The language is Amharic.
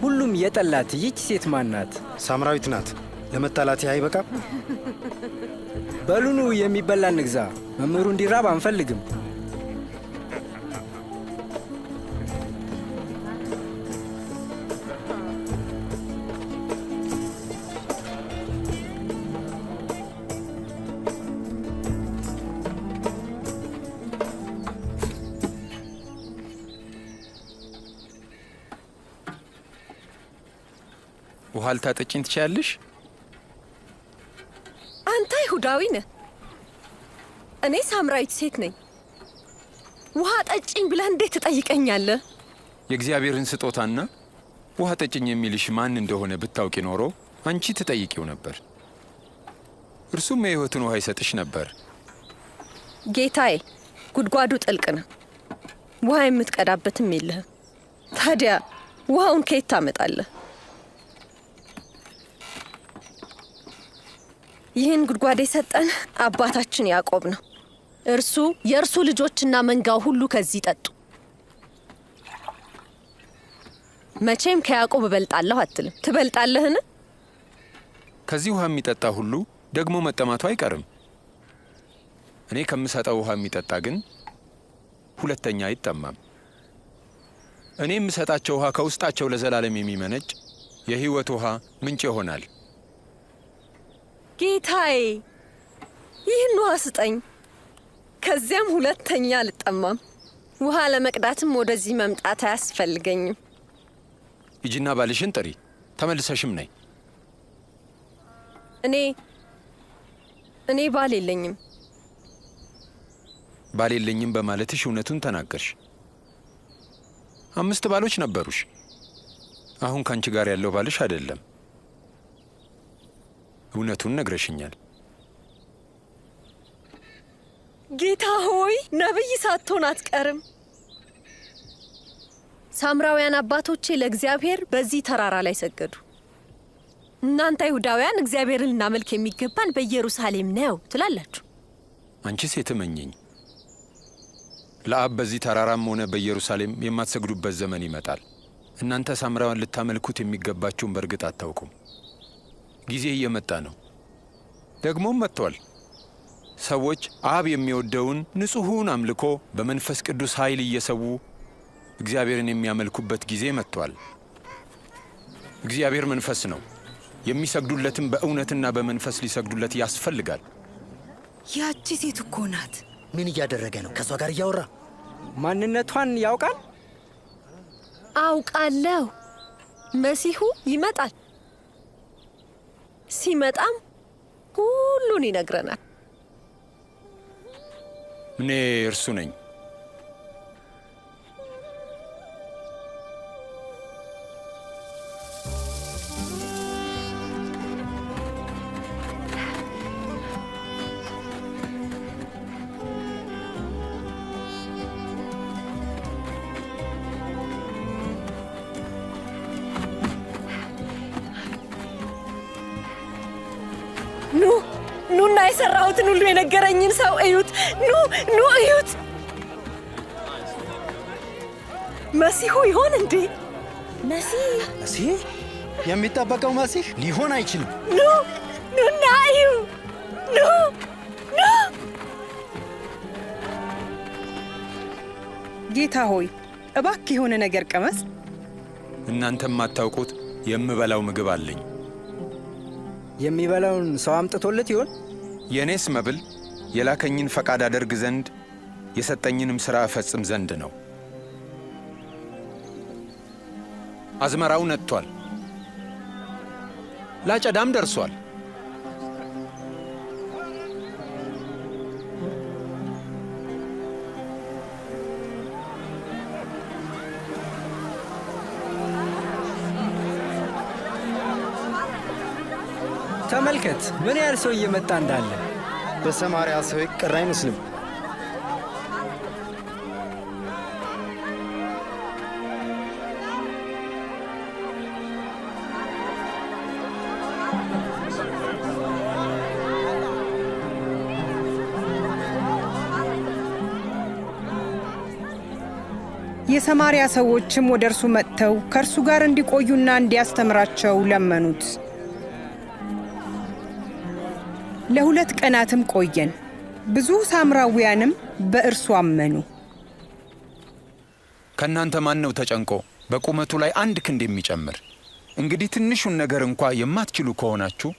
ሁሉም የጠላት ይህች ሴት ማን ናት? ሳምራዊት ናት። ለመጣላት አይበቃም? በሉኑ የሚበላ እንግዛ። መምህሩ እንዲራብ አንፈልግም። ውሃ ልታጠጪኝ ትችያለሽ? አንተ አይሁዳዊ ነህ፣ እኔ ሳምራዊት ሴት ነኝ። ውሃ ጠጪኝ ብለህ እንዴት ትጠይቀኛለህ? የእግዚአብሔርን ስጦታና ውሃ ጠጪኝ የሚልሽ ማን እንደሆነ ብታውቂ ኖሮ አንቺ ትጠይቂው ነበር፣ እርሱም የሕይወትን ውሃ ይሰጥሽ ነበር። ጌታዬ፣ ጉድጓዱ ጥልቅ ነው፣ ውሃ የምትቀዳበትም የለህም። ታዲያ ውሃውን ከየት ታመጣለህ? ይህን ጉድጓድ የሰጠን አባታችን ያዕቆብ ነው። እርሱ የእርሱ ልጆችና መንጋው ሁሉ ከዚህ ጠጡ። መቼም ከያዕቆብ እበልጣለሁ አትልም። ትበልጣለህን? ከዚህ ውሃ የሚጠጣ ሁሉ ደግሞ መጠማቱ አይቀርም። እኔ ከምሰጠው ውሃ የሚጠጣ ግን ሁለተኛ አይጠማም። እኔ የምሰጣቸው ውሃ ከውስጣቸው ለዘላለም የሚመነጭ የሕይወት ውሃ ምንጭ ይሆናል። ጌታዬ፣ ይህን ውሃ ስጠኝ፣ ከዚያም ሁለተኛ አልጠማም። ውሃ ለመቅዳትም ወደዚህ መምጣት አያስፈልገኝም። ሂጂና ባልሽን ጥሪ፣ ተመልሰሽም ነይ። እኔ ባል የለኝም። ባል የለኝም በማለትሽ እውነቱን ተናገርሽ። 5 ባሎች ነበሩሽ። አሁን ካንቺ ጋር ያለው ባልሽ አይደለም። እውነቱን ነግረሽኛል። ጌታ ሆይ፣ ነብይ ሳትሆን አትቀርም። ሳምራውያን አባቶቼ ለእግዚአብሔር በዚህ ተራራ ላይ ሰገዱ። እናንተ አይሁዳውያን እግዚአብሔርን ልናመልክ የሚገባን በኢየሩሳሌም ነው ትላላችሁ። አንቺ ሴት እመኚኝ፣ ለአብ በዚህ ተራራም ሆነ በኢየሩሳሌም የማትሰግዱበት ዘመን ይመጣል። እናንተ ሳምራውያን ልታመልኩት የሚገባችሁን በእርግጥ አታውቁም። ጊዜ እየመጣ ነው፣ ደግሞም መጥቷል። ሰዎች አብ የሚወደውን ንጹሑን አምልኮ በመንፈስ ቅዱስ ኃይል እየሰዉ እግዚአብሔርን የሚያመልኩበት ጊዜ መጥቷል። እግዚአብሔር መንፈስ ነው፣ የሚሰግዱለትም በእውነትና በመንፈስ ሊሰግዱለት ያስፈልጋል። ያቺ ሴት እኮ ናት። ምን እያደረገ ነው? ከሷ ጋር እያወራ ማንነቷን ያውቃል? አውቃለሁ። መሲሁ ይመጣል። ሲመጣም ሁሉን ይነግረናል። እኔ እርሱ ነኝ። ኑና የሰራሁትን ሁሉ የነገረኝን ሰው እዩት። ኑ እዩት። መሲሁ ይሆን እንዴ? መሲህ? የሚጠበቀው መሲህ ሊሆን አይችልም። ኑና እዩ። ኑ። ጌታ ሆይ፣ እባክህ የሆነ ነገር ቀመስ። እናንተም ማታውቁት የምበላው ምግብ አለኝ። የሚበላውን ሰው አምጥቶለት ይሆን? የእኔስ መብል የላከኝን ፈቃድ አደርግ ዘንድ የሰጠኝንም ሥራ እፈጽም ዘንድ ነው። አዝመራው ነጥቷል፣ ላጨዳም ደርሷል። ተመልከት ምን ያህል ሰው እየመጣ እንዳለ። በሰማርያ ሰው ቅር አይመስልም። የሰማርያ ሰዎችም ወደ እርሱ መጥተው ከእርሱ ጋር እንዲቆዩና እንዲያስተምራቸው ለመኑት። ለ2 ቀናትም ቆየን። ብዙ ሳምራውያንም በእርሱ አመኑ። ከእናንተ ማን ነው ተጨንቆ በቁመቱ ላይ 1 ክንድ የሚጨምር? እንግዲህ ትንሹን ነገር እንኳ የማትችሉ ከሆናችሁ